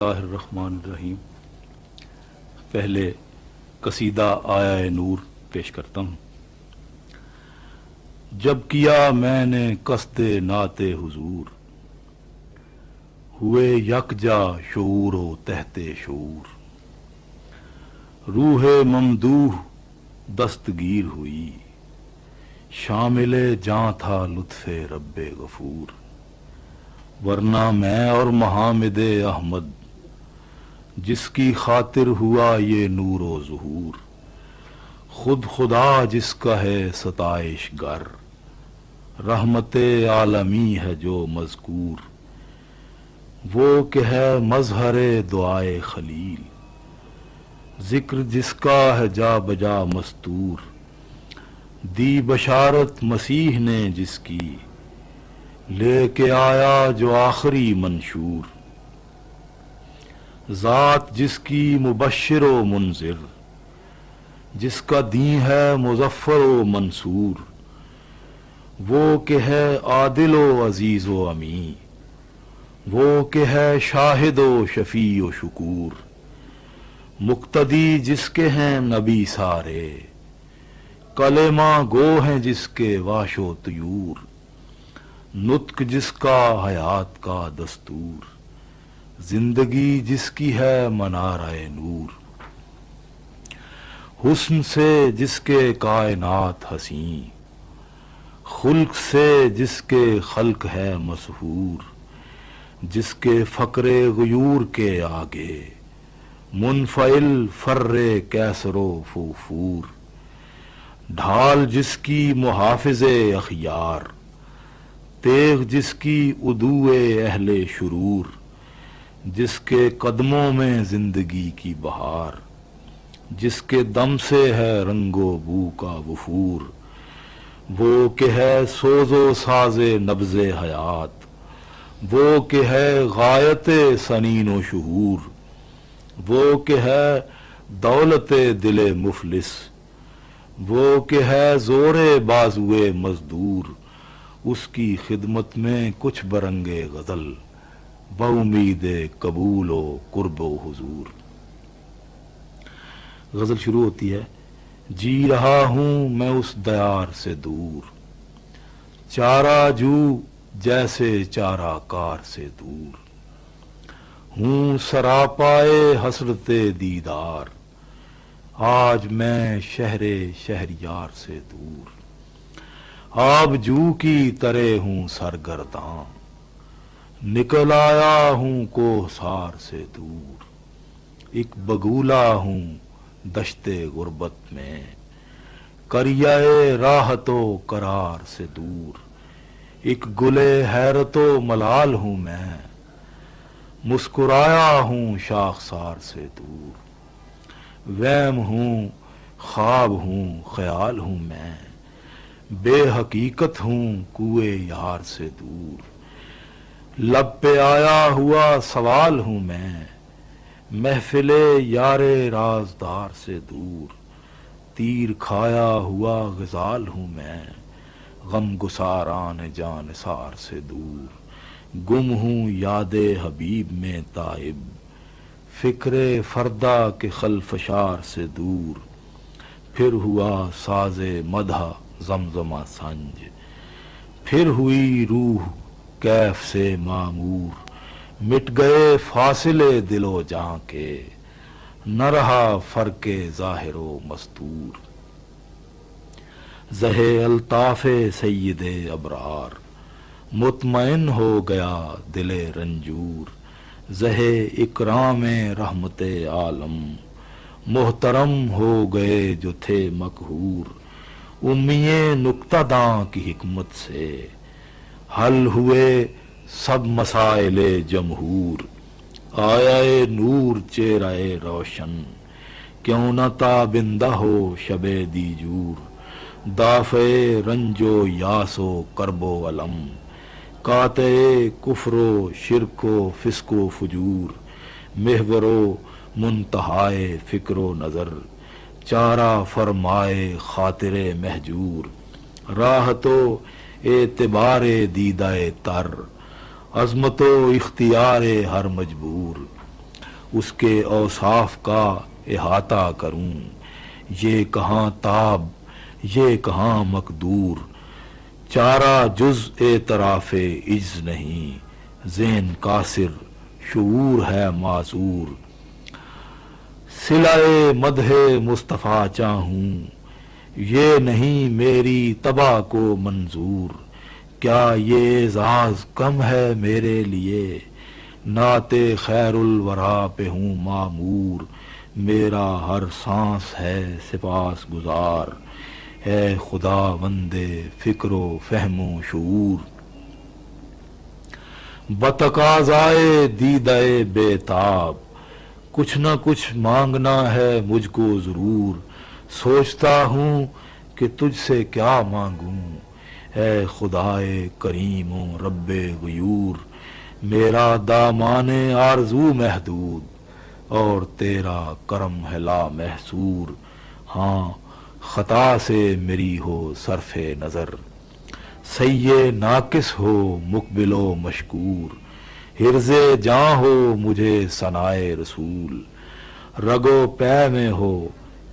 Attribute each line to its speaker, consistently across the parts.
Speaker 1: اللہ الرحمن الرحیم۔ پہلے قصیدہ آیا نور پیش کرتا ہوں۔ جب کیا میں نے قصد نعت حضور، ہوئے یکجا شعور و تحت شعور، روح ممدوح دستگیر ہوئی، شامل جاں تھا لطف رب غفور، ورنہ میں اور محامد احمد جس کی خاطر ہوا یہ نور و ظہور، خود خدا جس کا ہے ستائش گر، رحمت عالمی ہے جو مذکور، وہ کہ ہے مظہر دعائے خلیل، ذکر جس کا ہے جا بجا مستور، دی بشارت مسیح نے جس کی، لے کے آیا جو آخری منشور، ذات جس کی مبشر و منذر، جس کا دین ہے مظفر و منصور، وہ کہ ہے عادل و عزیز و امی، وہ کہ ہے شاہد و شفیع و شکور، مقتدی جس کے ہیں نبی سارے، کلمہ گو ہیں جس کے واش و طیور، نطق جس کا حیات کا دستور، زندگی جس کی ہے منارہ نور، حسن سے جس کے کائنات حسین، خلق سے جس کے خلق ہے مسحور، جس کے فقر غیور کے آگے منفعل فر کیسر و فوفور، ڈھال جس کی محافظ اخیار، تیغ جس کی عدو اہل شرور، جس کے قدموں میں زندگی کی بہار، جس کے دم سے ہے رنگ و بو کا وفور، وہ کہ ہے سوز و ساز نبض حیات، وہ کہ ہے غایت سنین و شہور، وہ کہ ہے دولت دل مفلس، وہ کہ ہے زور بازوئے مزدور، اس کی خدمت میں کچھ برنگ غزل، بامید قبول و قرب و حضور۔ غزل شروع ہوتی ہے، جی رہا ہوں میں اس دیار سے دور، چارہ جو جیسے چارہ کار سے دور، ہوں سراپائے حسرت دیدار، آج میں شہریار سے دور، آب جو کی طرح ہوں سرگرداں، نکل آیا ہوں کوہسار سے دور، ایک بگولا ہوں دشت غربت میں، کریائے راحت و قرار سے دور، ایک گلے حیرت و ملال ہوں میں، مسکرایا ہوں شاخسار سے دور، وہم ہوں خواب ہوں خیال ہوں میں، بے حقیقت ہوں کوئے یار سے دور، لب پہ آیا ہوا سوال ہوں میں، محفل یار رازدار سے دور، تیر کھایا ہوا غزال ہوں میں، غم گساران جان نثار سے دور، گم ہوں یاد حبیب میں تائب، فکر فردا کے خلفشار سے دور، پھر ہوا ساز مدح زمزمہ سنج، پھر ہوئی روح کیف سے معمور، مٹ گئے فاصلے دل و جاں کے، نہ رہا فرق ظاہر و مستور، زہ الطاف سید ابرار، مطمئن ہو گیا دل رنجور، زہ اکرام رحمت عالم، محترم ہو گئے جو تھے مقہور، امیے نکتہ داں کی حکمت سے، حل ہوئے سب مسائل جمہور، آیا نور چہرہ روشن، کیوں نہ تابندہ ہو شب دیجور، دافع رنج و یاس و کرب و علم، قاطع کفر و شرک و فسق و فجور، محور و منتہائے فکر و نظر، چارہ فرمائے خاطر مہجور، راحت و اعتبار دیدہ تر، عظمت و اختیار ہر مجبور، اس کے اوصاف کا احاطہ کروں، یہ کہاں تاب یہ کہاں مقدور، چارہ جز اعتراف عجز نہیں، ذہن قاصر شعور ہے معذور، صلہ مدح مصطفیٰ چاہوں، یہ نہیں میری طبع کو منظور، کیا یہ اعزاز کم ہے میرے لیے، نعت خیر الورا پہ ہوں معمور، میرا ہر سانس ہے سپاس گزار، اے خدا وندے فکر و فہم و شعور، بتقاضائے دیدہ بے تاب، کچھ نہ کچھ مانگنا ہے مجھ کو ضرور، سوچتا ہوں کہ تجھ سے کیا مانگوں، اے خدائے کریم و رب غیور، میرا دامان آرزو محدود اور تیرا کرم ہے لا محصور، ہاں خطا سے میری ہو صرف نظر، سیے ناقص ہو مقبل و مشکور، حرز جاں ہو مجھے ثنائے رسول، رگ و پے میں ہو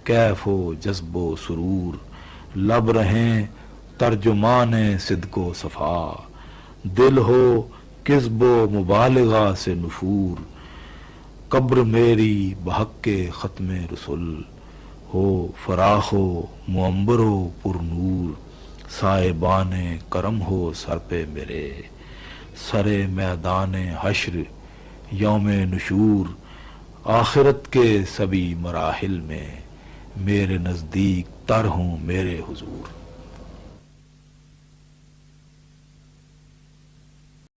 Speaker 1: کیف و جذب و سرور، لب رہیں ترجمان صدق و صفا، دل ہو کذب و مبالغہ سے نفور، قبر میری بحق کے ختم رسل، ہو فراخ و معمر و پر نور، صاحبان کرم ہو سر پہ میرے، سر میدان حشر یوم نشور، آخرت کے سبھی مراحل میں میرے نزدیک تر ہوں میرے حضور۔